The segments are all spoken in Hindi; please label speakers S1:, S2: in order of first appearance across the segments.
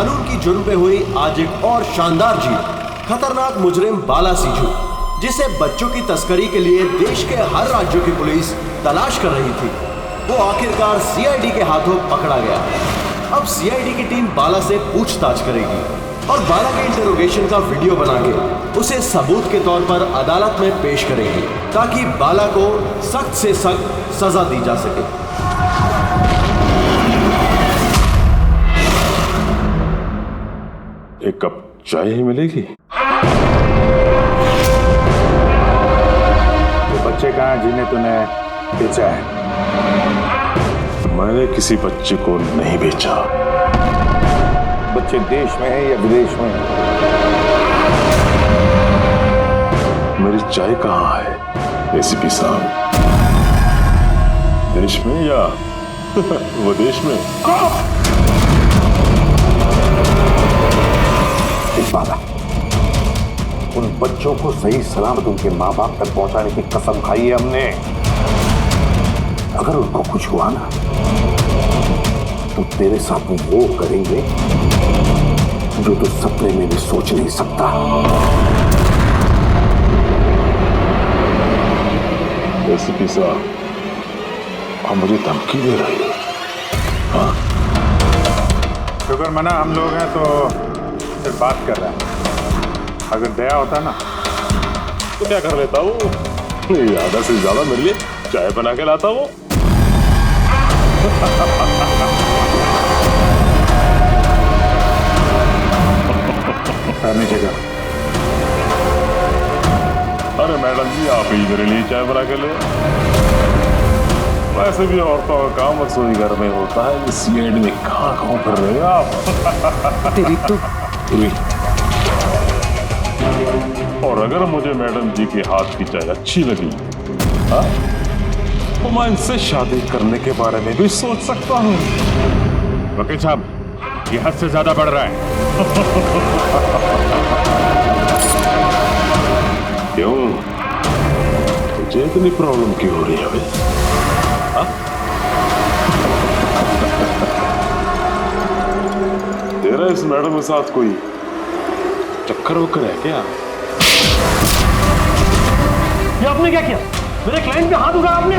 S1: कानून की जुर्म पे हुई आज एक और शानदार जीत। खतरनाक मुजरिम बाला सिंजू, जिसे बच्चों की तस्करी के लिए देश के हर राज्यों की पुलिस तलाश कर रही थी, वो आखिरकार सीआईडी के हाथों पकड़ा गया। अब सीआईडी की टीम बाला से पूछताछ करेगी और बाला के इंटरोगेशन का वीडियो बना के उसे सबूत के तौर पर अदालत में पेश करेगी, ताकि बाला को सख्त से सख्त सजा दी जा सके।
S2: एक कप चाय ही मिलेगी?
S3: ये बच्चे कहाँ जिन्हें तूने बेचा है?
S2: मैंने किसी बच्चे को नहीं बेचा।
S3: बच्चे देश में है या विदेश में?
S2: मेरी चाय कहाँ है एसीपी साहब? देश में या विदेश में?
S3: बाबा, उन बच्चों को सही सलामत उनके माँ बाप तक पहुंचाने की कसम खाई है हमने। अगर उनको कुछ हुआ ना, तो तेरे साथ वो करेंगे जो तू सपने में भी सोच नहीं सकता।
S2: एसीपी साहब, आप मुझे धमकी दे रहे हो? हाँ?
S3: शुक्र मना हम लोग हैं तो सिर्फ बात कर रहा है। अगर दया होता ना
S2: तो क्या कर लेता वो? आधा से ज्यादा मेरे लिए चाय बना के लाता वो।
S3: नीचे जा।
S2: अरे मैडम जी, आप ही मेरे लिए चाय बना के ले। वैसे भी औरतों का काम रसोई घर में होता है, इस सीआईडी में कहाँ कर रहे हो आप?
S4: तेरी तो
S2: और अगर मुझे मैडम जी के हाथ की चाय अच्छी लगी, हाँ, तो मैं इनसे शादी करने के बारे में भी सोच सकता हूँ।
S3: वकील साहब, ये हद से ज्यादा बढ़ रहा है।
S2: क्यों? तुझे इतनी प्रॉब्लम क्यों हो रही है भाई? तेरा इस मैडम के साथ कोई चक्कर वक्कर है क्या?
S5: ये आपने क्या किया? मेरे क्लाइंट पे हाथ उठाया आपने?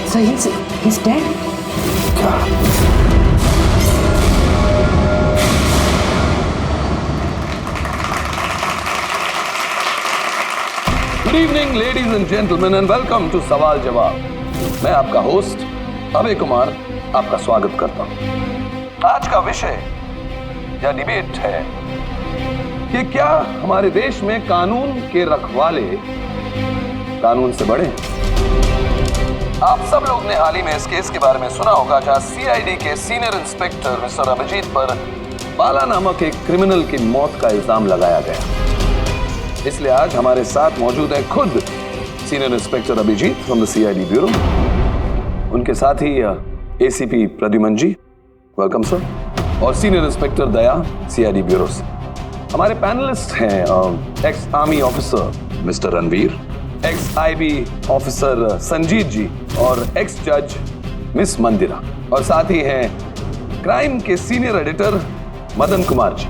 S4: So he's dead?
S6: Good evening ladies and gentleman and welcome to सवाल जवाब। मैं आपका होस्ट अभय कुमार आपका स्वागत करता हूं। आज का विषय या डिबेट है कि क्या हमारे देश में कानून के रखवाले कानून से बड़े? आप सब लोग ने हाल ही में इस केस के बारे में सुना होगा, जहां सीआईडी के सीनियर इंस्पेक्टर मिस्टर अभिजीत पर बाला नामक एक क्रिमिनल की मौत का इल्जाम लगाया गया। इसलिए आज हमारे साथ मौजूद है खुद senior inspector Abhijeet from the CID bureau, उनके साथ ही ACP Pradyuman ji, welcome sir, और senior inspector Daya CID bureau से। हमारे पैनलिस्ट हैं ex army officer mister Ranveer, ex IB officer Sanjeet ji और एक्स जज मिस मंदिरा, और साथ ही हैं क्राइम के सीनियर एडिटर मदन कुमार जी,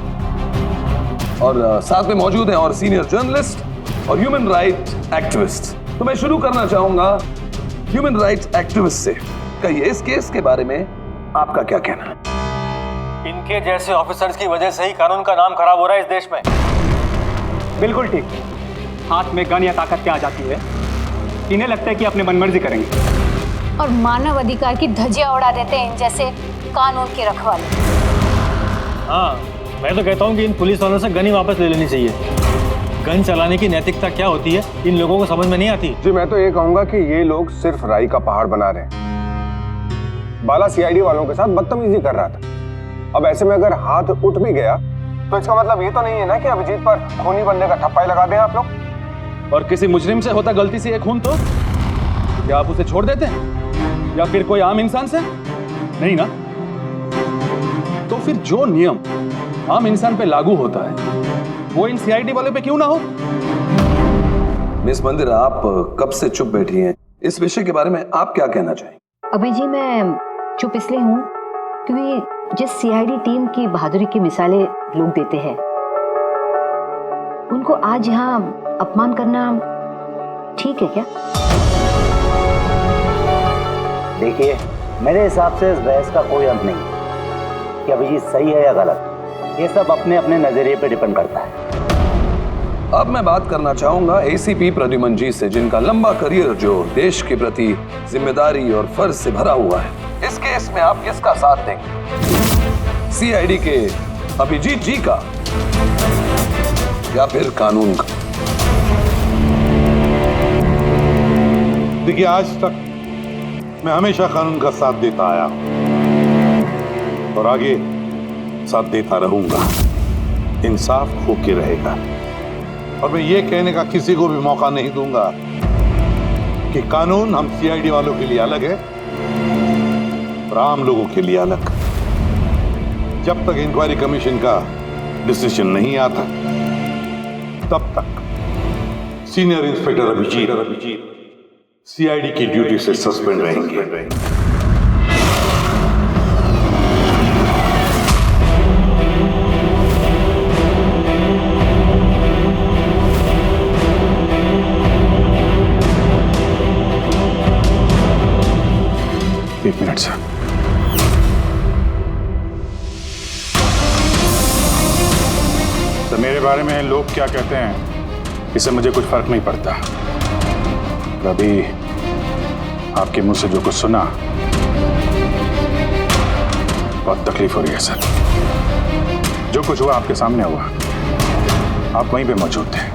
S6: और साथ में मौजूद हैं और सीनियर जर्नलिस्ट और ह्यूमन राइट एक्टिविस्ट। तो मैं शुरू करना चाहूंगा ह्यूमन राइट एक्टिविस्ट से। कहिए, इस केस के बारे में आपका क्या कहना है?
S5: इनके जैसे ऑफिसर्स की वजह से ही कानून का नाम खराब हो रहा है इस देश में।
S7: बिल्कुल ठीक। हाथ में गन या ताकत क्या आ जाती है, इन्हें लगता है कि अपने मनमर्जी करेंगे
S8: और मानव अधिकार की धज्जियां उड़ा देते हैं इन जैसे कानून के रखवाले।
S5: हाँ, मैं तो कहता हूँ कि इन पुलिस वालों से गन ही वापस ले लेनी चाहिए। गन चलाने की नैतिकता क्या होती है इन लोगों को समझ में नहीं आती।
S9: जी, मैं तो ये कहूंगा कि ये लोग सिर्फ राई का पहाड़ बना रहे हैं। बाला सीआईडी वालों के साथ बदतमीजी कर रहा था। अब ऐसे में अगर हाथ उठ भी गया तो इसका मतलब ये तो नहीं है ना कि अभिजीत पर खूनी बनने का ठप्पा ही लगा दें आप लोग।
S6: और किसी मुजरिम से होता गलती से एक खून तो क्या आप उसे छोड़ देते हैं या फिर कोई आम इंसान से? नहीं ना। तो फिर जो नियम आम इंसान पे लागू होता है वो इन सीआईडी वाले पे क्यों ना हो? मिस मंदिर, आप कब से चुप बैठी हैं? इस विषय के बारे में आप क्या कहना चाहेंगे?
S4: अभी जी मैं चुप इसलिए हूँ क्योंकि जिस सीआईडी टीम की बहादुरी की मिसालें लोग देते हैं उनको आज यहाँ अपमान करना ठीक है क्या?
S10: देखिए, मेरे हिसाब से इस बहस का कोई अंत नहीं कि अभिजीत सही है या गलत। ये सब अपने अपने नजरिए पे डिपेंड करता है।
S6: अब मैं बात करना चाहूंगा एसीपी प्रद्युमन जी से, जिनका लंबा करियर जो देश के प्रति जिम्मेदारी और फर्ज से भरा हुआ है। इस केस में आप किसका साथ देंगे? सीआईडी के अभिजीत जी का या फिर कानून का?
S11: देखिए, आज तक मैं हमेशा कानून का साथ देता आया और आगे साथ देता रहूंगा। इंसाफ होके रहेगा और मैं ये कहने का किसी को भी मौका नहीं दूंगा कि कानून हम सीआईडी वालों के लिए अलग है और आम लोगों के लिए अलग। जब तक इंक्वायरी कमीशन का डिसीजन नहीं आता तब तक सीनियर इंस्पेक्टर अभिजीत सीआईडी की ड्यूटी से सस्पेंड रहेंगे।
S12: एक मिनट सर। तो मेरे बारे में लोग क्या कहते हैं इससे मुझे कुछ फर्क नहीं पड़ता। अभी आपके मुंह से जो कुछ सुना बहुत तकलीफ हो रही है सर। जो कुछ हुआ आपके सामने हुआ, आप वहीं पे मौजूद थे।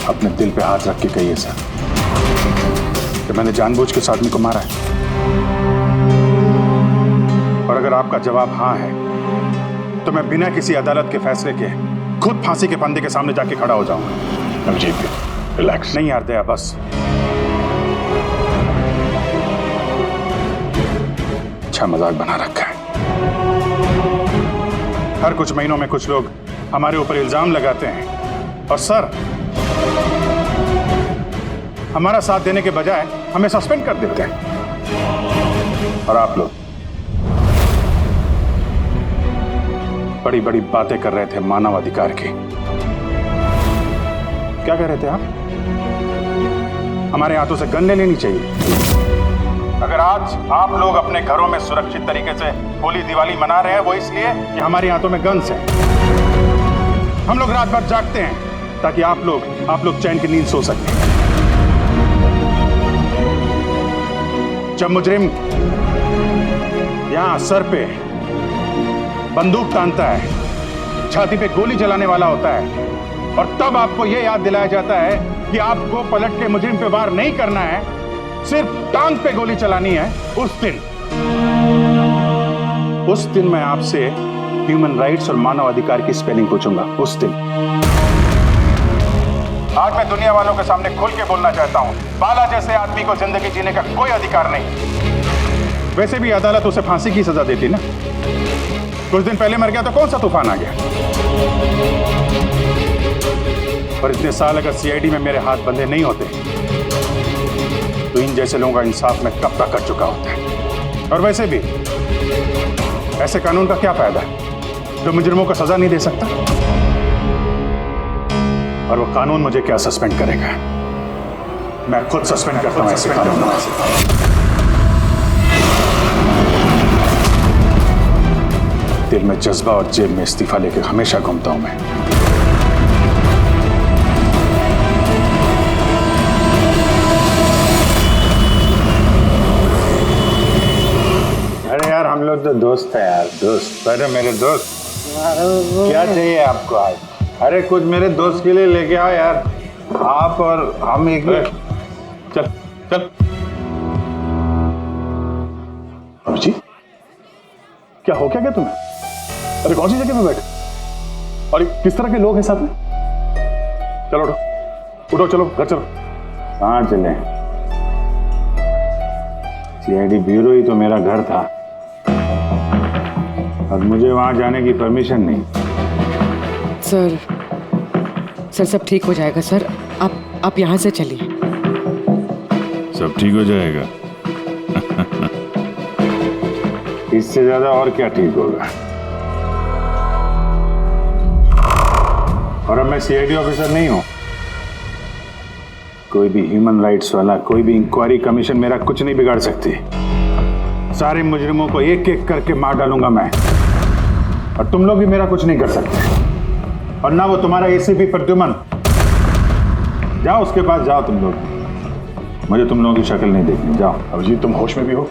S12: अपने दिल पे हाथ रख के कहिए सर कि मैंने जानबूझ के उस आदमी को मारा है। और अगर आपका जवाब हाँ है तो मैं बिना किसी अदालत के फैसले के खुद फांसी के फंदे के सामने जाके खड़ा हो जाऊंगा। अभिजीत, रिलैक्स। नहीं यार दया, बस। अच्छा मजाक बना रखा है। हर कुछ महीनों में कुछ लोग हमारे ऊपर इल्जाम लगाते हैं और सर हमारा साथ देने के बजाय हमें सस्पेंड कर देते हैं। और आप लोग बड़ी बड़ी बातें कर रहे थे मानव अधिकार की। क्या कह रहे थे आप? हमारे हाथों से गन ले लेनी चाहिए। अगर आज आप लोग अपने घरों में सुरक्षित तरीके से होली दिवाली मना रहे हैं वो इसलिए कि हमारे हाथों में गन्स हैं। हम लोग रात भर जागते हैं ताकि आप लोग चैन की नींद सो सकें। जब मुजरिम यहां सर पे बंदूक तानता है, छाती पे गोली चलाने वाला होता है और तब आपको यह याद दिलाया जाता है कि आपको पलट के मुजरिम पे वार नहीं करना है, सिर्फ टांग पे गोली चलानी है, उस दिन मैं आपसे ह्यूमन राइट्स और मानव अधिकार की स्पेलिंग पूछूंगा। उस दिन। आज मैं दुनिया वालों के सामने खुल के बोलना चाहता हूं, बाला जैसे आदमी को जिंदगी जीने का कोई अधिकार नहीं। वैसे भी अदालत उसे फांसी की सजा देती ना। कुछ दिन पहले मर गया तो कौन सा तूफान आ गया। और इतने साल अगर सीआईडी में मेरे हाथ बंधे नहीं होते तो इन जैसे लोगों का इंसाफ मैं कब तक कर चुका होता। और वैसे भी ऐसे कानून का क्या फायदा जो मुजरिमों को सजा नहीं दे सकता। और वो कानून मुझे क्या सस्पेंड करेगा? मैं खुद सस्पेंड करता हूं ऐसे कानून। दिल में जज्बा और जेब में इस्तीफा लेकर हमेशा घूमता हूं मैं।
S11: अरे यार, हम लोग तो दोस्त है यार, दोस्त। अरे मेरे दोस्त, क्या चाहिए आपको आज? अरे कुछ मेरे दोस्त के लिए लेके आओ यार। आप और हम एक चल चल।
S12: अभिजीत, क्या हो क्या तुम्हें? अरे कौन सी जगह पे बैठे और किस तरह के लोग हैं साथ में? चलो उठो उठो, चलो घर चलो।
S13: कहाँ चले? सीआईडी ब्यूरो ही तो मेरा घर था और मुझे वहां जाने की परमिशन नहीं।
S14: सर सब ठीक हो जाएगा सर, आप यहाँ से चलिए।
S13: सब ठीक हो जाएगा? इससे ज्यादा और क्या ठीक होगा? और अब मैं सीआईडी ऑफिसर नहीं हूं। कोई भी ह्यूमन राइट्स वाला, कोई भी इंक्वायरी कमीशन मेरा कुछ नहीं बिगाड़ सकती। सारे मुजरिमों को एक एक करके मार डालूंगा मैं, और तुम लोग भी मेरा कुछ नहीं कर सकते। और ना वो तुम्हारा एसीपी प्रद्युमन। जाओ उसके पास जाओ तुम लोग, मुझे तुम लोगों की शक्ल नहीं देखनी। जाओ।
S12: अभिजीत, तुम होश में भी हो?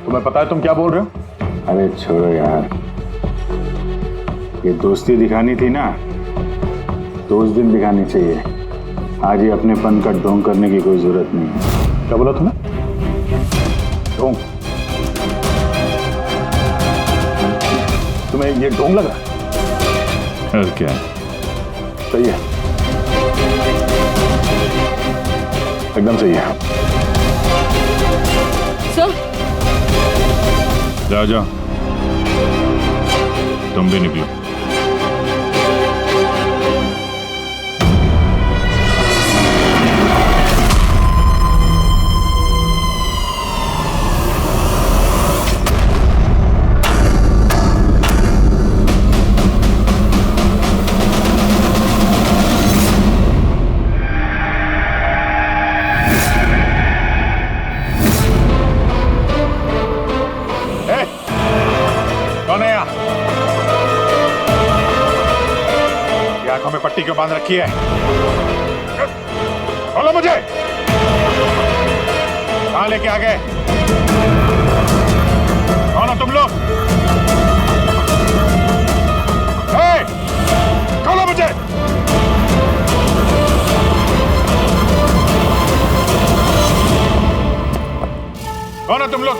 S12: तुम्हें पता है तुम क्या बोल रहे हो?
S13: अरे छोड़ो यार, ये दोस्ती दिखानी थी ना तो उस दिन दिखानी चाहिए। आज ही अपनेपन का ढोंग करने की कोई जरूरत नहीं है।
S12: क्या बोला तुमने? ढोंग? तुम्हें ये ढोंग लग रहा है?
S13: और क्या?
S12: सही है, एकदम सही है।
S14: सर
S13: जाओ जाओ, तुम भी निकलो।
S12: पट्टी क्यों बांध रखी है? बोलो मुझे, कहां लेके आ गए? कौन हो तुम लोग? खोलो मुझे। कौन हो तुम लोग?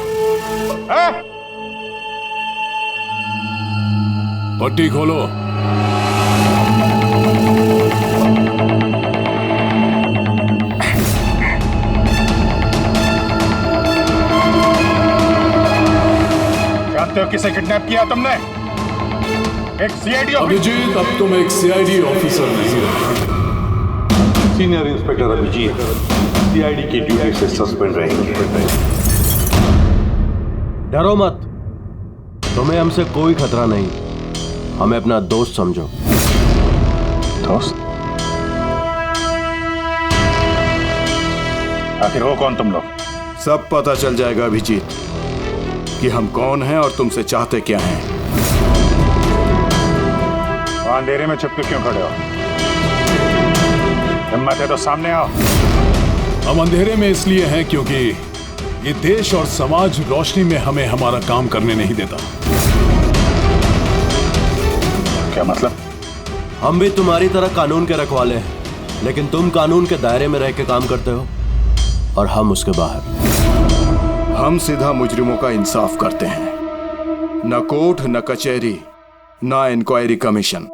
S11: पट्टी खोलो।
S12: जानते हो किसे किडनैप किया तुमने? एक सीआईडी
S11: अभिजीत, अब तुम एक सीआईडी ऑफिसर नहीं रहे।
S3: सीनियर इंस्पेक्टर अभिजीत सीआईडी की ड्यूटी से सस्पेंड रहेंगे।
S1: डरो मत, तुम्हें हमसे कोई खतरा नहीं। हमें अपना दोस्त समझो।
S12: दोस्त? आखिर हो कौन तुम लोग?
S15: सब पता चल जाएगा अभिजीत कि हम कौन हैं और तुमसे चाहते क्या हैं।
S12: वहां अंधेरे में छुप के क्यों खड़े हो? हिम्मत है तो सामने आओ।
S11: हम अंधेरे में इसलिए हैं क्योंकि ये देश और समाज रोशनी में हमें हमारा काम करने नहीं देता।
S12: क्या मतलब?
S1: हम भी तुम्हारी तरह कानून के रखवाले हैं, लेकिन तुम कानून के दायरे में रह के काम करते हो और हम उसके बाहर।
S15: हम सीधा मुजरिमों का इंसाफ करते हैं, न कोर्ट न कचहरी न इंक्वायरी कमीशन,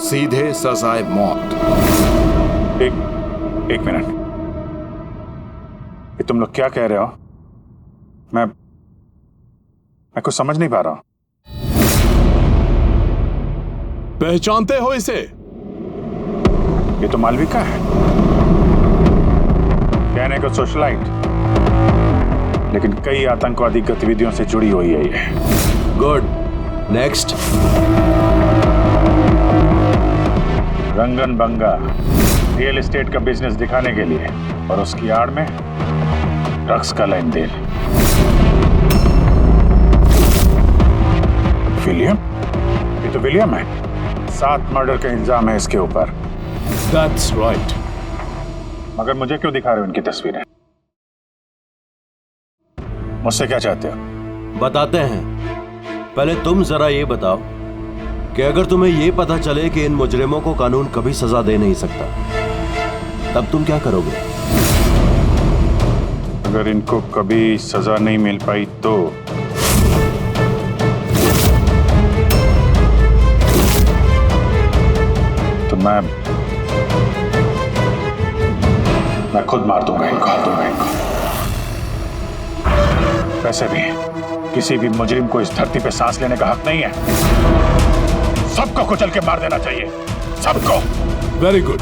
S15: सीधे सजाए मौत।
S12: एक मिनट, ये तुम लोग क्या कह रहे हो? मैं कुछ समझ नहीं पा रहा हूं।
S11: पहचानते हो इसे?
S12: ये तो मालविका है, कहने को सोशलाइट, लेकिन कई आतंकवादी गतिविधियों से जुड़ी हुई है ये।
S1: Good, next.
S12: Rangan Banga real estate का बिजनेस दिखाने के लिए और उसकी आड़ में ड्रग्स का लेन देन। विलियम? ये तो विलियम है। 7 मर्डर का इल्जाम है इसके ऊपर।
S11: That's right.
S12: मगर मुझे क्यों दिखा रहे हो इनकी तस्वीरें? मुझसे क्या चाहते हो?
S1: बताते हैं। पहले तुम जरा ये बताओ कि अगर तुम्हें ये पता चले कि इन मुजरिमों को कानून कभी सजा दे नहीं सकता, तब तुम क्या करोगे?
S12: अगर इनको कभी सजा नहीं मिल पाई तो
S13: मैं खुद मार दूंगा इनको। वैसे भी किसी भी मुजरिम को इस धरती पे सांस लेने का हक नहीं है। सबको कुचल के मार देना चाहिए, सबको।
S16: Very good.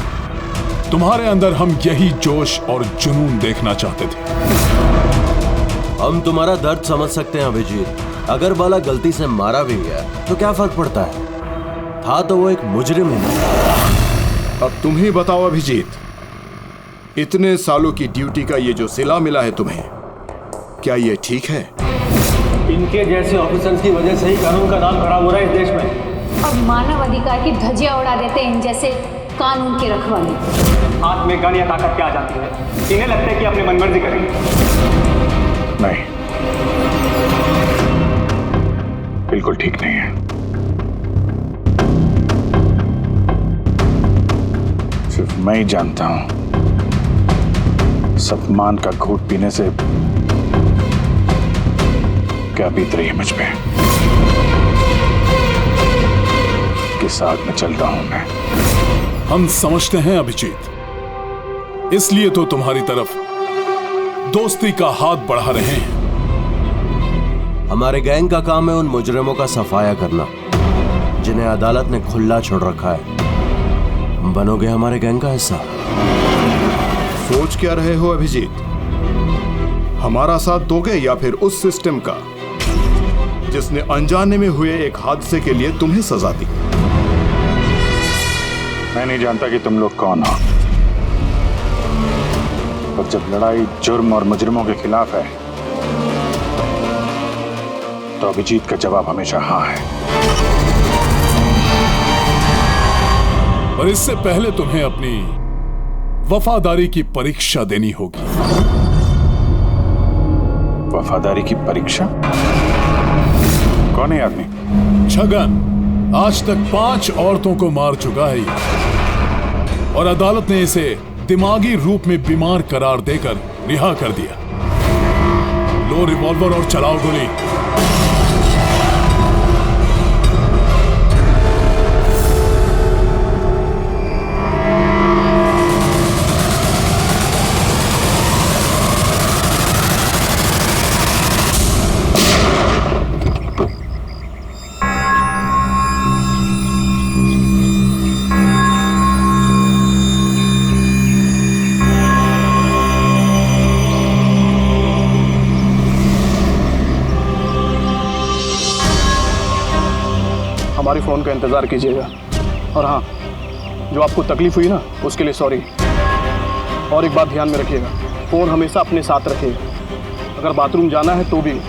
S16: तुम्हारे अंदर हम यही जोश और जुनून देखना चाहते थे।
S1: हम तुम्हारा दर्द समझ सकते हैं अभिजीत। अगर बाला गलती से मारा भी गया तो क्या फर्क पड़ता है, था तो वो एक मुजरिम ही नहीं।
S15: अब तुम ही बताओ अभिजीत, इतने सालों की ड्यूटी का ये जो सिला मिला है तुम्हें, क्या ये ठीक है?
S5: इनके जैसे ऑफिसर्स की वजह से ही कानून का नाम खराब हो रहा है इस देश में।
S8: और मानव अधिकार की धज्जियां उड़ा देते हैं इन जैसे कानून के रखवाले।
S7: हाथ में गन या ताकत क्या आ जाती है? इन्हें लगता है कि अपनी मनमर्जी करेंगे।
S13: नहीं, बिल्कुल ठीक नहीं है। सिर्फ मैं ही जानता हूं सम्मान का घूंट पीने से क्या बीत रही है मुझ पे। किस आग में चल रहा हूं मैं।
S16: हम समझते हैं अभिजीत, इसलिए तो तुम्हारी तरफ दोस्ती का हाथ बढ़ा रहे हैं।
S1: हमारे गैंग का काम है उन मुजरिमों का सफाया करना जिन्हें अदालत ने खुला छोड़ रखा है। बनोगे हमारे गैंग का हिस्सा?
S15: सोच क्या रहे हो अभिजीत? हमारा साथ दोगे या फिर उस सिस्टम का जिसने अनजाने में हुए एक हादसे के लिए तुम्हें सजा दी?
S13: मैं नहीं जानता कि तुम लोग कौन हो, पर जब लड़ाई जुर्म और मुजरिमों के खिलाफ है तो अभिजीत का जवाब हमेशा हाँ है।
S16: और इससे पहले तुम्हें अपनी वफादारी की परीक्षा देनी होगी।
S13: वफादारी की परीक्षा? कौन है आदमी?
S16: छगन आज तक 5 औरतों को मार चुका है और अदालत ने इसे दिमागी रूप में बीमार करार देकर रिहा कर दिया। लो रिवॉल्वर और चलाओ गोली।
S7: हमारी फ़ोन का इंतज़ार कीजिएगा। और हाँ, जो आपको तकलीफ हुई ना उसके लिए सॉरी। और एक बात ध्यान में रखिएगा, फ़ोन हमेशा अपने साथ रखिएगा। अगर बाथरूम जाना है तो भी।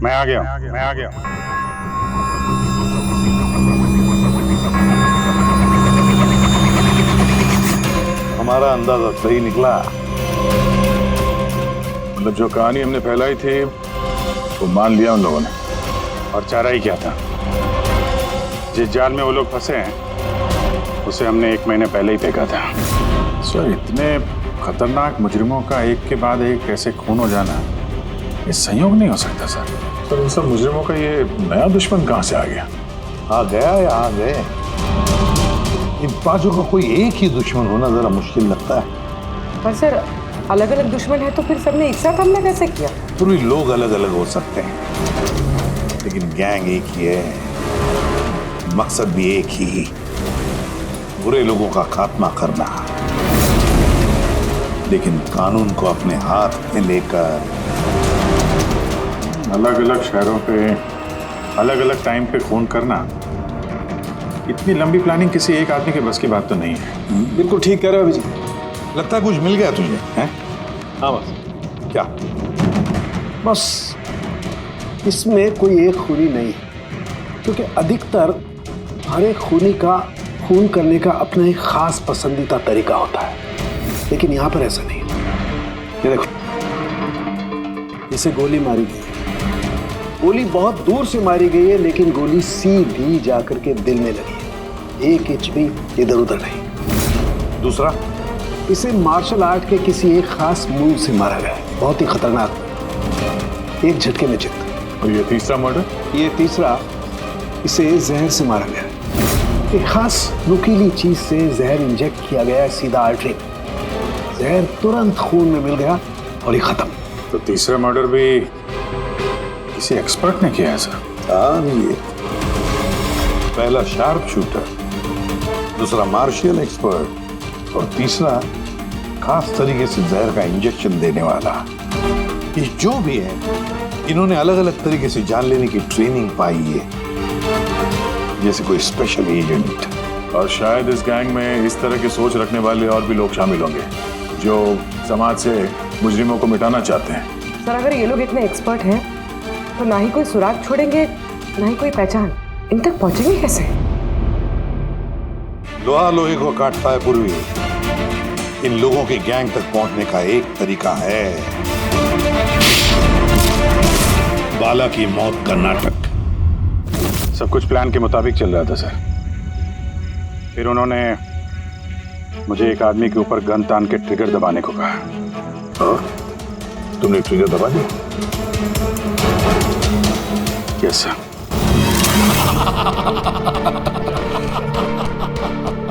S13: मैं आ गया।
S11: हमारा अंदाजा सही निकला।
S13: मतलब जो कहानी हमने फैलाई थी वो मान लिया उन लोगों ने, और चारा ही क्या था। जिस जाल में वो लोग फंसे हैं उसे हमने 1 महीने पहले ही फेंका था। सर, इतने खतरनाक मुजरिमों का एक के बाद एक ऐसे खून हो जाना, ये संयोग नहीं हो सकता सर। सर, इन सब मुजरिमों का ये नया दुश्मन कहाँ से आ गया?
S11: आ गया या आ गए, इन पांचों का कोई एक ही दुश्मन होना जरा मुश्किल लगता है।
S14: पर सर, अलग अलग दुश्मन है तो फिर सबने एक साथ हमला कैसे किया?
S11: पूरी लोग अलग अलग हो सकते हैं, लेकिन गैंग एक ही है, मकसद भी एक ही, बुरे लोगों का खात्मा करना। लेकिन कानून को अपने हाथ में लेकर
S13: अलग अलग शहरों पे अलग अलग टाइम पे खून करना, इतनी लंबी प्लानिंग किसी एक आदमी के बस की बात तो नहीं है।
S7: बिल्कुल ठीक कह रहे हो अभिजीत।
S11: लगता है कुछ मिल गया तुझे, हैं?
S7: हाँ बस।
S11: क्या?
S7: बस इसमें कोई एक खूनी नहीं है, क्योंकि अधिकतर हर एक खूनी का खून करने का अपना एक खास पसंदीदा तरीका होता है, लेकिन यहाँ पर ऐसा नहीं है। ये देखो, इसे गोली मारी गई है, गोली बहुत दूर से मारी गई है, लेकिन गोली सीधी जाकर के दिल में लगी है, 1 इंच भी इधर उधर नहीं।
S11: दूसरा,
S7: इसे मार्शल आर्ट के किसी एक खास मूव से मारा गया है, बहुत ही खतरनाक, एक झटके में चित।
S13: और ये तीसरा मर्डर?
S7: ये तीसरा, इसे जहर से मारा गया, एक खास नुकीली चीज से जहर इंजेक्ट किया गया है सीधा आर्टरी, जहर तुरंत खून में मिल गया और ये खत्म।
S13: तो तीसरा मर्डर भी किसी एक्सपर्ट ने किया है सर?
S11: हाँ, ये पहला शार्प शूटर, दूसरा मार्शियल एक्सपर्ट, और तीसरा खास तरीके से जहर का इंजेक्शन देने वाला। ये जो भी है, इन्होंने अलग अलग तरीके से जान लेने की ट्रेनिंग पाई है, जैसे कोई स्पेशल एजेंट।
S13: और शायद इस गैंग में इस तरह की सोच रखने वाले और भी लोग शामिल होंगे जो समाज से मुजरिमों को मिटाना चाहते हैं।
S14: सर, अगर ये लोग इतने एक्सपर्ट हैं तो ना ही कोई सुराग छोड़ेंगे, ना ही कोई पहचान। इन तक पहुंचेंगे कैसे?
S11: लोहा लोहे को काटता है पूर्वी, इन लोगों के गैंग तक पहुंचने का एक तरीका है, बाला की मौत का नाटक।
S13: सब कुछ प्लान के मुताबिक चल रहा था सर। फिर उन्होंने मुझे एक आदमी के ऊपर गन तान के ट्रिगर दबाने को कहा।
S11: और तुमने ट्रिगर दबा दिया?
S13: Yes sir.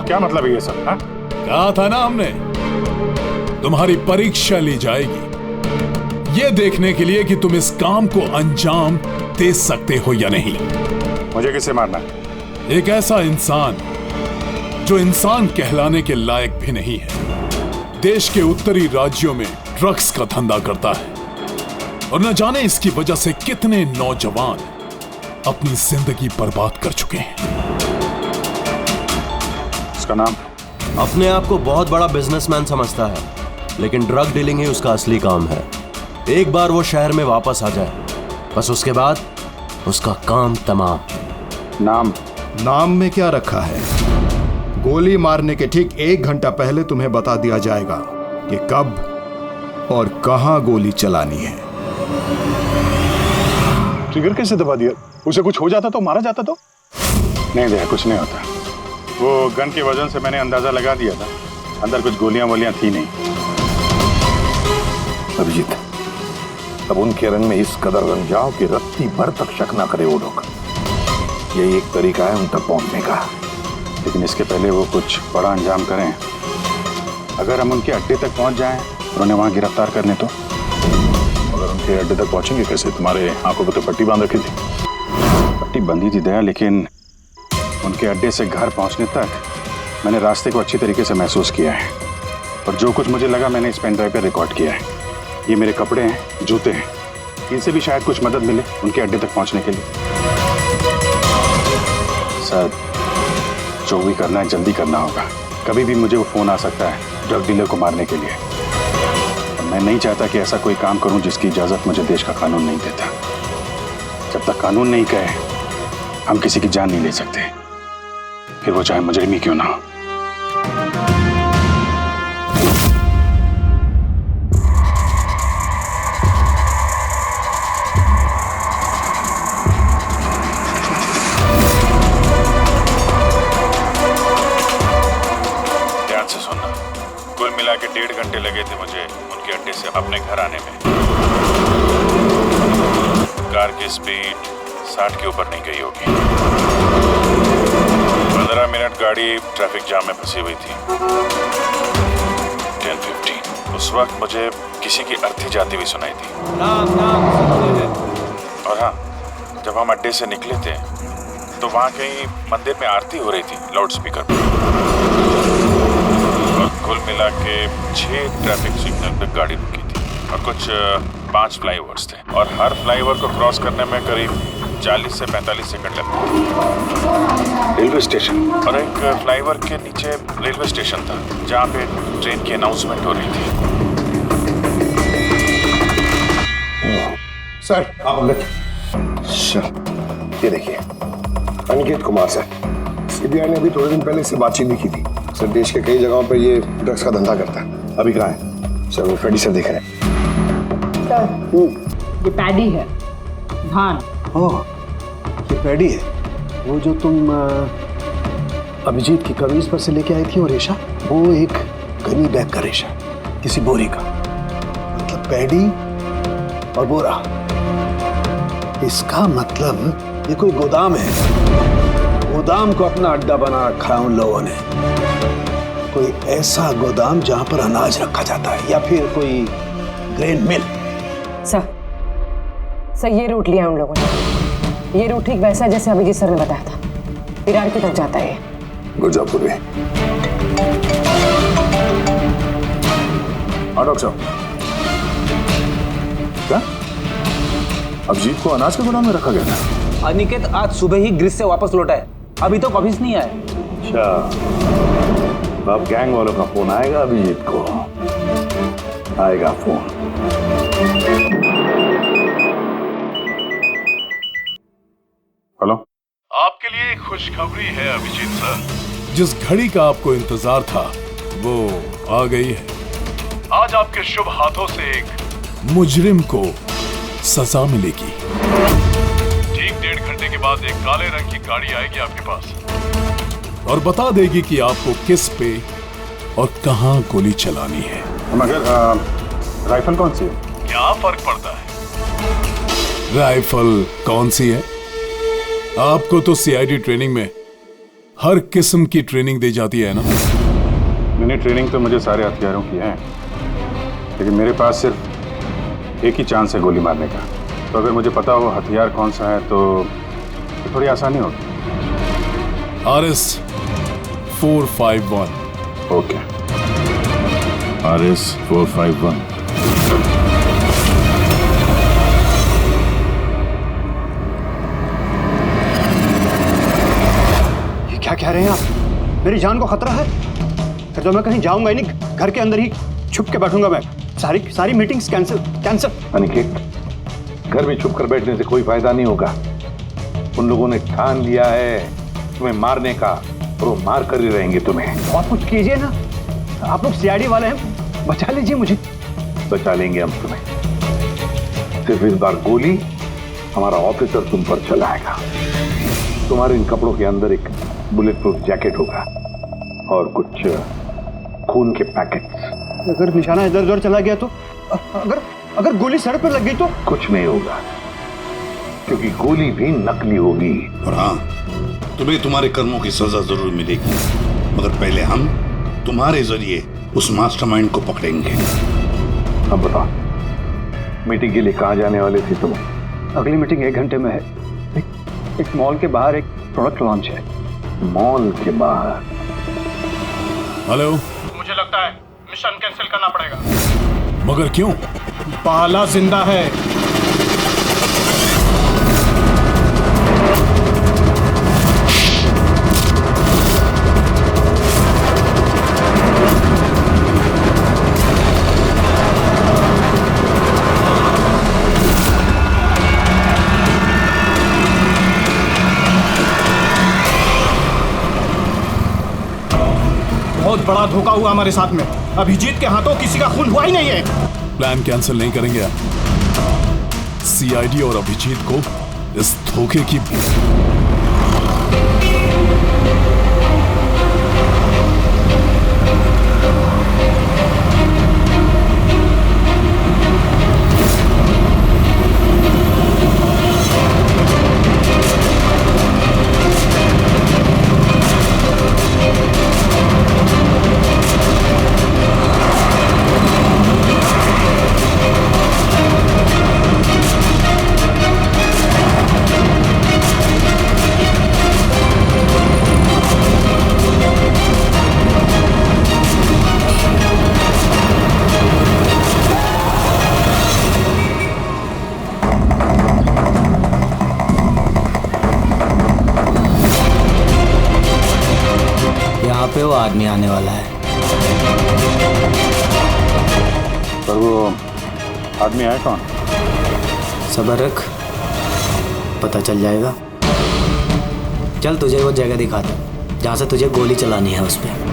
S13: क्या मतलब है ये सब? हाँ?
S16: कहा था ना हमने, तुम्हारी परीक्षा ली जाएगी ये देखने के लिए कि तुम इस काम को अंजाम दे सकते हो या नहीं।
S13: मुझे किसे मारना?
S16: एक ऐसा इंसान जो इंसान कहलाने के लायक भी नहीं है, देश के उत्तरी राज्यों में ड्रग्स का धंधा करता है, और न जाने इसकी वजह से कितने नौजवान अपनी जिंदगी बर्बाद कर चुके हैं।
S13: उसका नाम?
S1: अपने आप को बहुत बड़ा बिजनेसमैन समझता है, लेकिन ड्रग डीलिंग ही उसका असली काम है। एक बार वो शहर में वापस आ जाए, बस उसके बाद उसका काम तमाम।
S13: नाम?
S15: नाम में क्या रखा है? गोली मारने के ठीक 1 घंटा पहले तुम्हें बता दिया जाएगा कि कब और कहां गोली चलानी है।
S13: ट्रिगर कैसे दबा दिया? उसे कुछ हो जाता तो, मारा जाता तो? नहीं भैया, कुछ नहीं होता। वो गन के वजन से मैंने अंदाजा लगा दिया था, अंदर कुछ गोलियां वोलियां थी नहीं।
S11: अभिजीत, अब उनके रंग में इस कदर रंग जाओ कि रत्ती भर तक शक ना करे वो लोग। यही एक तरीका है उन तक पहुंचने का।
S13: लेकिन इसके पहले वो कुछ बड़ा अंजाम करें। अगर हम उनके अड्डे तक पहुंच जाएं और उन्हें वहां गिरफ्तार कर लें तो? अगर उनके अड्डे तक पहुंचेंगे कैसे? तुम्हारे आंखों पर तो पट्टी बांध रखी थी। पट्टी बंधी थी दया, लेकिन उनके अड्डे से घर पहुंचने तक मैंने रास्ते को अच्छी तरीके से महसूस किया है, और जो कुछ मुझे लगा मैंने इस पेन ड्राइव पर रिकॉर्ड किया है। ये मेरे कपड़े हैं, जूते हैं, इनसे भी शायद कुछ मदद मिले उनके अड्डे तक पहुंचने के लिए। सर, जो भी करना है जल्दी करना होगा। कभी भी मुझे वो फोन आ सकता है ड्रग डीलर को मारने के लिए। मैं नहीं चाहता कि ऐसा कोई काम करूं जिसकी इजाजत मुझे देश का कानून नहीं देता। जब तक कानून नहीं कहे हम किसी की जान नहीं ले सकते, फिर वो चाहे मुजरिम ही क्यों ना हो।
S12: अपने घर आने में। कार की स्पीड 60 के ऊपर नहीं गई होगी। 15 मिनट गाड़ी ट्रैफिक जाम में फंसी हुई थी। 10:15 उस वक्त मुझे किसी की अर्थी जाती हुई सुनाई थी। और हाँ, जब हम अड्डे से निकले थे तो वहाँ कहीं मंदिर में आरती हो रही थी लाउड स्पीकर पर। और कुल मिला के 6 ट्रैफिक सिग्नल पे गाड़ी रुकी थी और कुछ 5 फ्लाईओवर्स थे और हर फ्लाईओवर को क्रॉस करने में करीब 40 से 45 सेकंड लगते।
S13: रेलवे स्टेशन
S12: और एक फ्लाईओवर के नीचे रेलवे स्टेशन था जहाँ पे ट्रेन की अनाउंसमेंट हो रही थी।
S9: सर आप अंदर। सर ये देखिए, अनिकेत कुमार सर। सीबीआई ने अभी थोड़े दिन पहले इससे बातचीत भी की थी। सर देश के कई जगहों पर ये ड्रग्स का धंधा करता है। अभी कहाँ है? सर वो फ्रेडी सर देख रहे हैं।
S14: सर ये पैडी है, धान।
S7: ओह, ये पैडी है। वो जो तुम अभिजीत की कमीज पर से लेके आई थी वो रेशा, वो एक गनी बैग का रेशा, किसी बोरे का। मतलब पैडी और बोरा, इसका मतलब ये कोई गोदाम है। गोदाम को अपना अड्डा बना रखा है उन लोगों ने। कोई ऐसा गोदाम जहां पर अनाज रखा जाता है या फिर कोई ग्रेन मिल।
S14: सर ये रूट लिया उन लोगों ने। ये रूट ठीक वैसा है जैसे अभिजीत सर ने बताया था। विरार की तरफ जाता है।
S9: गुरजापुर में।
S13: डॉक्टर साहब, क्या अभिजीत को अनाज के गोदाम में रखा गया था?
S17: अनिकेत आज सुबह ही ग्रीस से वापस लौटा है, अभी तो ऑफिस नहीं आया।
S13: अच्छा, अब गैंग वालों का फोन आएगा अभिजीत को। आएगा फोन।
S11: हेलो,
S16: आपके लिए एक खुशखबरी है अभिजीत सर। जिस घड़ी का आपको इंतजार था वो आ गई है। आज आपके शुभ हाथों से एक मुजरिम को सजा मिलेगी। ठीक 1.5 घंटे के बाद एक काले रंग की गाड़ी आएगी आपके पास और बता देगी कि आपको किस पे और कहां गोली चलानी है।
S11: मगर राइफल कौन सी है?
S16: क्या फर्क पड़ता है राइफल कौन सी है? आपको तो सीआईडी ट्रेनिंग में हर किस्म की ट्रेनिंग दी जाती है ना?
S11: मैंने ट्रेनिंग तो मुझे सारे हथियारों की है, लेकिन मेरे पास सिर्फ एक ही चांस है गोली मारने का। तो अगर मुझे पता हो हथियार कौन सा है तो थोड़ी आसानी होगी।
S16: RS 451।
S11: Okay, RS 451।
S7: ये क्या कह रहे हैं आप? मेरी जान को खतरा है। फिर तो मैं कहीं जाऊंगा ही नहीं, घर के अंदर ही छुप के बैठूंगा मैं। सारी मीटिंग्स कैंसिल।
S13: अनिकेत, घर में छुप कर बैठने से कोई फायदा नहीं होगा। उन लोगों ने ठान लिया है तुम्हें मारने का और वो मार कर ही रहेंगे तुम्हें।
S7: आप कुछ कीजिए ना, आप लोग सीआईडी वाले हैं, बचा लीजिए मुझे।
S13: बचा लेंगे हम तुम्हें। सिर्फ इस बार गोली हमारा ऑफिसर तुम पर चलाएगा। तुम्हारे इन कपड़ों के अंदर एक बुलेट प्रूफ जैकेट होगा और कुछ खून के पैकेट्स।
S7: अगर निशाना इधर उधर चला गया तो? अगर गोली सर पर लग गई तो?
S13: कुछ नहीं होगा, क्योंकि गोली भी नकली होगी।
S11: और हाँ, तुम्हें तुम्हारे कर्मों की सजा जरूर मिलेगी, मगर पहले हम तुम्हारे जरिए उस मास्टरमाइंड को पकड़ेंगे।
S13: अब बताओ, मीटिंग के लिए कहाँ जाने वाले थे तुम?
S7: अगली मीटिंग 1 घंटे में है। एक मॉल के बाहर एक प्रोडक्ट लॉन्च है।
S13: मॉल के बाहर?
S16: हेलो,
S7: मुझे लगता है मिशन कैंसिल करना पड़ेगा।
S16: मगर क्यों?
S7: बाला जिंदा है। बहुत बड़ा धोखा हुआ हमारे साथ में। अभिजीत के हाथों किसी का खून हुआ ही नहीं है।
S16: प्लान कैंसिल नहीं करेंगे आप। सीआईडी और अभिजीत को इस धोखे की
S17: आर्मी आने वाला है।
S11: पर वो आदमी आया कौन?
S17: सबर रख, पता चल जाएगा। चल तुझे वो जगह दिखाता हूं जहां से तुझे गोली चलानी है उस पर।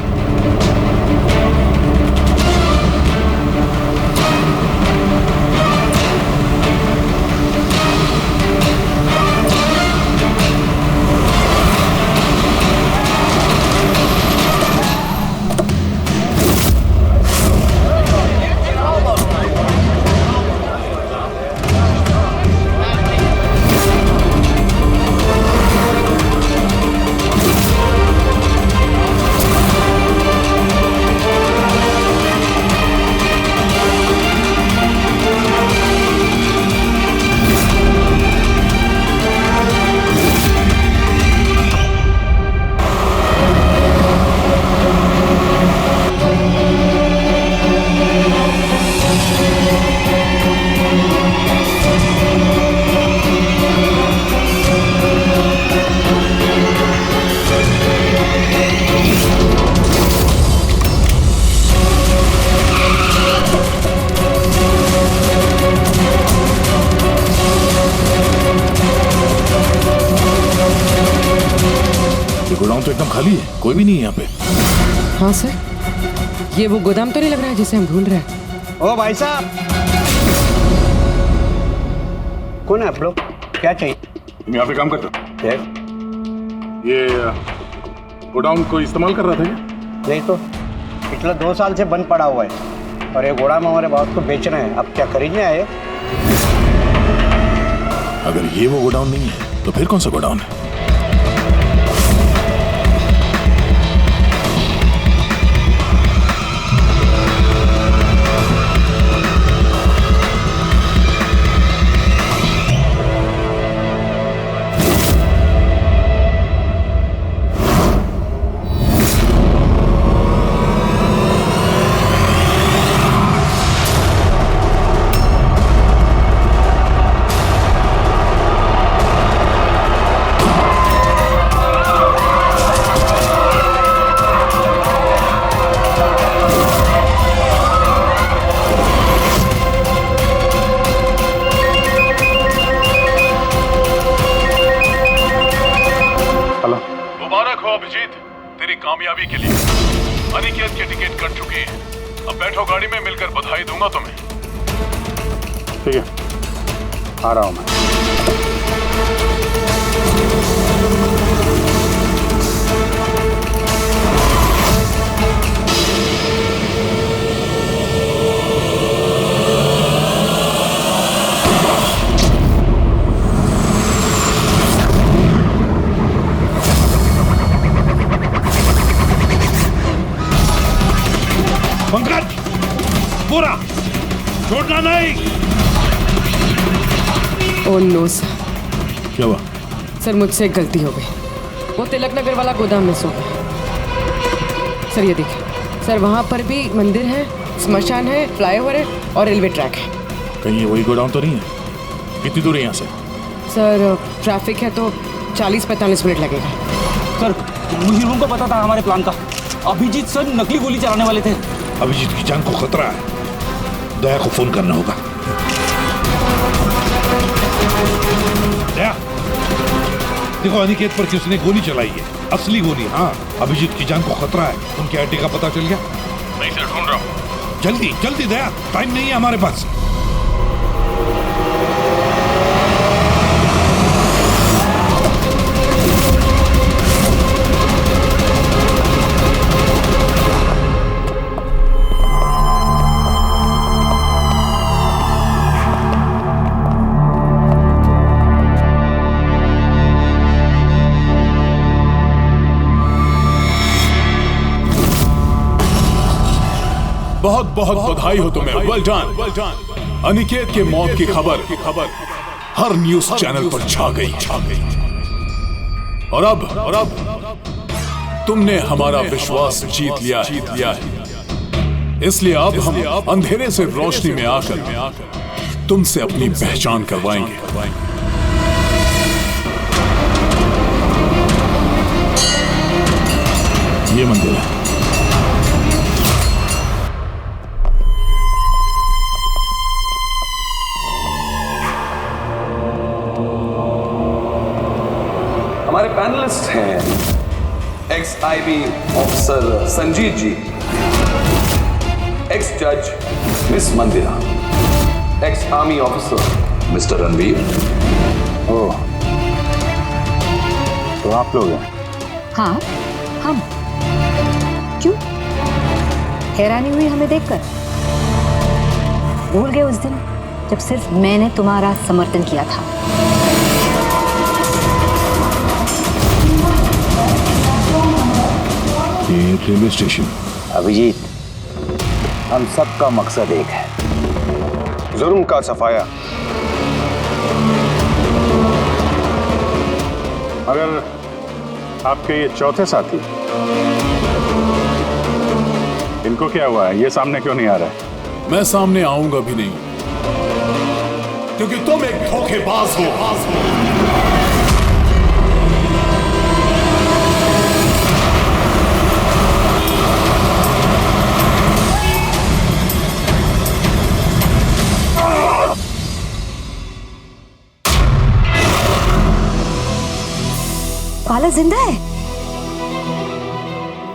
S16: गोदाम तो एकदम खाली है, कोई भी नहीं है यहाँ पे।
S14: हाँ सर, ये वो गोदाम तो नहीं लग रहा है जिसे हम ढूंढ रहे हैं।
S18: ओ भाई साहब, कौन है आप लोग? क्या चाहिए?
S11: मैं यहाँ पे काम करता हूँ। ये गोडाउन को इस्तेमाल कर रहा था क्या?
S18: नहीं तो पिछले 2 साल से बंद पड़ा हुआ है और ये गोदाम हमारे बॉस को बेचना है। अब क्या खरीदने आए?
S16: अगर ये वो गोडाउन नहीं है तो फिर कौन सा गोडाउन है? कामयाबी के लिए अनिकेत की टिकट कट चुकी है। अब बैठो गाड़ी में, मिलकर बधाई दूंगा तुम्हें।
S11: ठीक है, आ रहा हूं मैं।
S16: पंकज, पूरा छोड़ना नहीं।
S14: Oh no sir.
S16: क्या हुआ?
S14: सर मुझसे एक गलती हो गई। वो तिलक नगर वाला गोदाम में सो गया। सर ये देखिए सर, वहाँ पर भी मंदिर है, स्मशान है, फ्लाईओवर है और रेलवे ट्रैक है।
S16: कहीं ये वही गोदाम तो नहीं है? कितनी दूर है यहाँ से?
S14: सर ट्रैफिक है तो 40-45 मिनट लगेगा।
S17: सर मुझे को पता था हमारे प्लान का। अभिजीत सर नकली गोली चलाने वाले थे।
S16: अभिजीत की जान को खतरा है, दया को फोन करना होगा। दया, देखो अनिकेत पर किसने गोली चलाई है, असली गोली। हाँ, अभिजीत की जान को खतरा है। उनके आईडी का पता चल गया? नहीं सर, ढूंढ रहा हूँ। जल्दी जल्दी दया, टाइम नहीं है हमारे पास। बहुत बहुत बधाई हो तुम्हें, वेल डन। अनिकेत के मौत की खबर हर न्यूज चैनल पर छा गई। और अब तुमने हमारा विश्वास जीत लिया है। इसलिए अब हम अंधेरे से रोशनी में आकर तुमसे अपनी पहचान करवाएंगे। ये मंदिर है,
S6: हमारे पैनलिस्ट हैं ex IB officer Sanjeet ji, ex जज miss Mandira, ex army officer mister Ranveer.
S13: Oh, तो आप लोग हैं?
S4: हाँ, हम। क्यों? हैरानी हुई हमें देखकर? भूल गए उस दिन जब सिर्फ मैंने तुम्हारा समर्थन किया था?
S15: ये रेलवे स्टेशन।
S10: अभिजीत, हम सबका मकसद एक है,
S9: जुर्म का सफाया।
S13: मगर आपके ये चौथे साथी, इनको क्या हुआ है? ये सामने क्यों नहीं आ रहा है?
S16: मैं सामने आऊंगा भी नहीं, क्योंकि तुम एक धोखेबाज हो।
S4: बाला जिंदा है?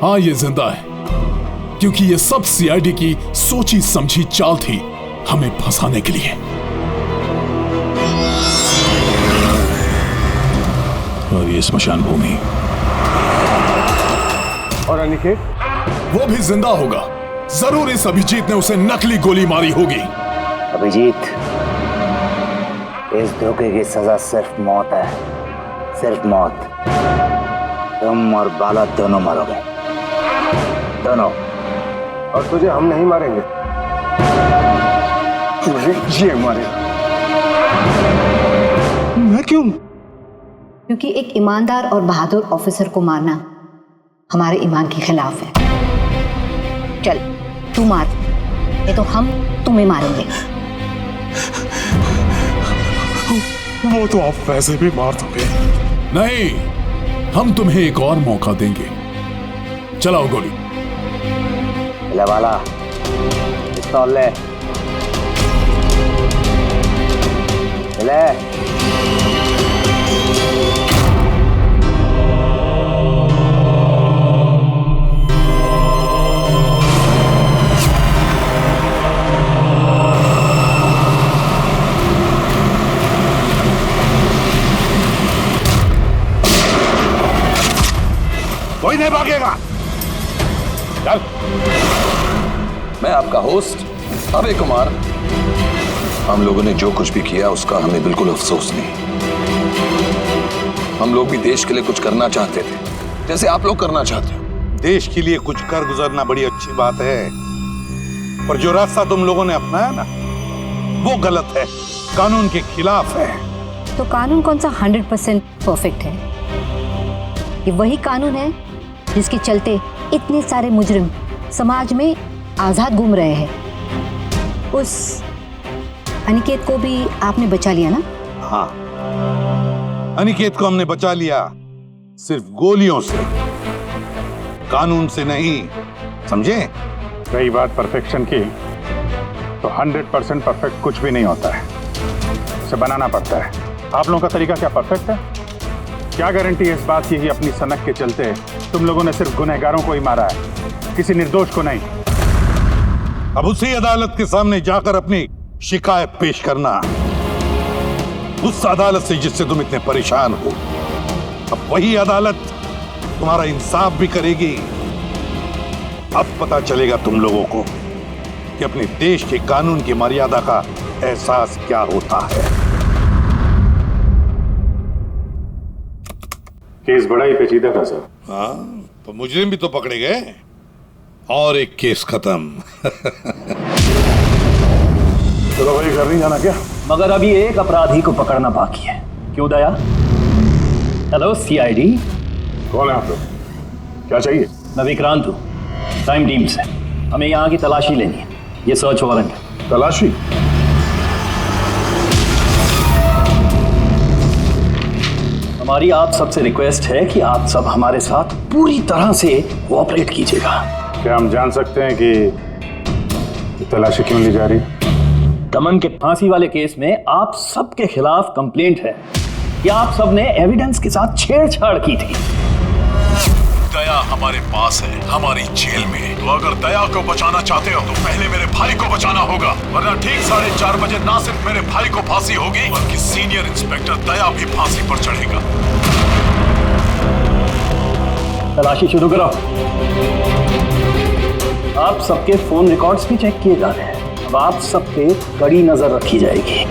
S16: हाँ, ये जिंदा है, क्योंकि ये सब सीआईडी की सोची समझी चाल थी हमें फंसाने के लिए।
S15: और ये स्मशान भूमि।
S13: और अनिकेत?
S16: वो भी जिंदा होगा। जरूर इस अभिजीत ने उसे नकली गोली मारी होगी।
S10: अभिजीत, इस धोखे की सजा सिर्फ मौत है, सिर्फ मौत। तुम और बाला दोनों मरोगे, दोनों।
S9: और तुझे हम नहीं मारेंगे, तुझे ये मारेगा।
S4: मैं क्यों? क्योंकि एक ईमानदार और बहादुर ऑफिसर को मारना हमारे ईमान के खिलाफ है। चल, तू मार, नहीं तो हम तुम्हें मारेंगे।
S16: वो तो आप वैसे भी मार दोगे। नहीं, हम तुम्हें एक और मौका देंगे। चलाओ गोली।
S10: ले वाला, पिस्तौल ले। ले।
S11: कोई नहीं भागेगा। चल।
S6: मैं आपका होस्ट अभय कुमार। हम लोगों ने जो कुछ भी किया उसका हमें बिल्कुल अफसोस नहीं। हम लोग भी देश के लिए कुछ करना चाहते थे, जैसे आप लोग करना चाहते हो।
S11: देश के लिए कुछ कर गुजरना बड़ी अच्छी बात है, पर जो रास्ता तुम लोगों ने अपनाया ना, वो गलत है, कानून के खिलाफ है।
S4: तो कानून कौन सा 100% परफेक्ट है? ये वही कानून है जिसके चलते इतने सारे मुजरिम समाज में आजाद घूम रहे हैं। उस अनिकेत को भी आपने बचा लिया ना?
S11: हाँ, अनिकेत को हमने बचा लिया, सिर्फ गोलियों से, कानून से नहीं, समझे?
S13: रही बात परफेक्शन की, तो 100% परफेक्ट कुछ भी नहीं होता है, इसे बनाना पड़ता है। आप लोगों का तरीका क्या परफेक्ट है? क्या गारंटी है इस बात की अपनी सनक के चलते तुम लोगों ने सिर्फ गुनहगारों को ही मारा है, किसी निर्दोष को नहीं?
S11: अब उसी अदालत के सामने जाकर अपनी शिकायत पेश करना, उस अदालत से जिससे तुम इतने परेशान हो। अब वही अदालत तुम्हारा इंसाफ भी करेगी। अब पता चलेगा तुम लोगों को कि अपने देश के कानून की मर्यादा का एहसास क्या होता है।
S13: केस बड़ा ही पेचीदा था सर।
S11: हाँ, तो मुजरिम भी तो पकड़े गए और एक केस खत्म।
S13: चलो भाई, घर नहीं जाना क्या?
S19: मगर अभी एक अपराधी को पकड़ना बाकी है। क्यों दया? Hello CID.
S13: कौन है आप लोग? क्या चाहिए?
S19: मैं विक्रांत हूँ, टाइम टीम से। हमें यहाँ की तलाशी लेनी है, ये सर्च वारंट है।
S13: तलाशी?
S19: हमारी आप सबसे रिक्वेस्ट है कि आप सब हमारे साथ पूरी तरह से कोऑपरेट कीजिएगा।
S13: क्या हम जान सकते हैं कि तलाशी क्यों ली जा रही?
S19: दमन के फांसी वाले केस में आप सबके खिलाफ कंप्लेंट है। कि आप सबने एविडेंस के साथ छेड़छाड़ की थी।
S16: दया हमारे पास है, हमारी जेल में। तो अगर दया को बचाना चाहते हो तो पहले मेरे भाई को बचाना होगा, वरना ठीक 4:30 बजे ना सिर्फ मेरे भाई को फांसी होगी बल्कि सीनियर इंस्पेक्टर दया भी फांसी पर चढ़ेगा।
S19: तलाशी शुरू करो। आप सबके फोन रिकॉर्ड्स भी चेक किए जा रहे हैं। अब आप सब पे कड़ी नजर रखी जाएगी।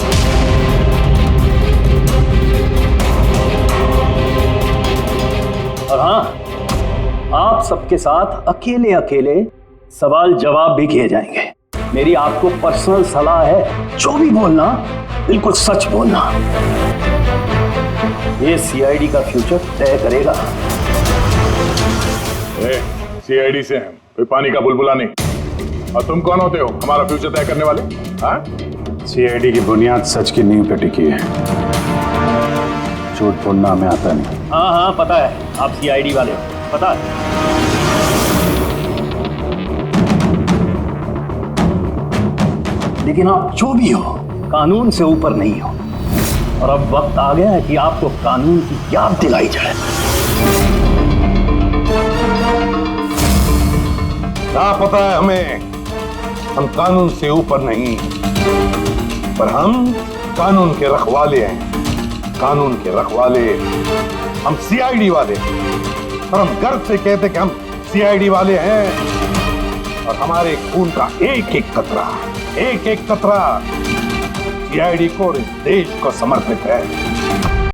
S19: और हाँ, आप सबके साथ अकेले अकेले सवाल जवाब भी किए जाएंगे। मेरी आपको पर्सनल सलाह है, जो भी बोलना बिल्कुल सच बोलना। ये सीआईडी का फ्यूचर तय करेगा।
S11: सीआईडी से हैं, कोई पानी का बुलबुला नहीं। और तुम कौन होते हो हमारा फ्यूचर तय करने वाले? हाँ?
S13: सीआईडी की बुनियाद सच की नींव पे टिकी है। झूठ बोलना हमें आता नहीं।
S19: हाँ हाँ पता है, आप सीआईडी वाले हो, पता है। लेकिन आप जो भी हो, कानून से ऊपर नहीं हो। और अब वक्त आ गया है कि आपको कानून की याद दिलाई जाए।
S11: क्या पता है हमें, हम कानून से ऊपर नहीं, पर हम कानून के रखवाले हैं। कानून के रखवाले हम सीआईडी वाले, और हम गर्व से कहते कि हम सीआईडी वाले हैं। और हमारे खून का एक एक कतरा सीआईडी को और इस देश को समर्पित है।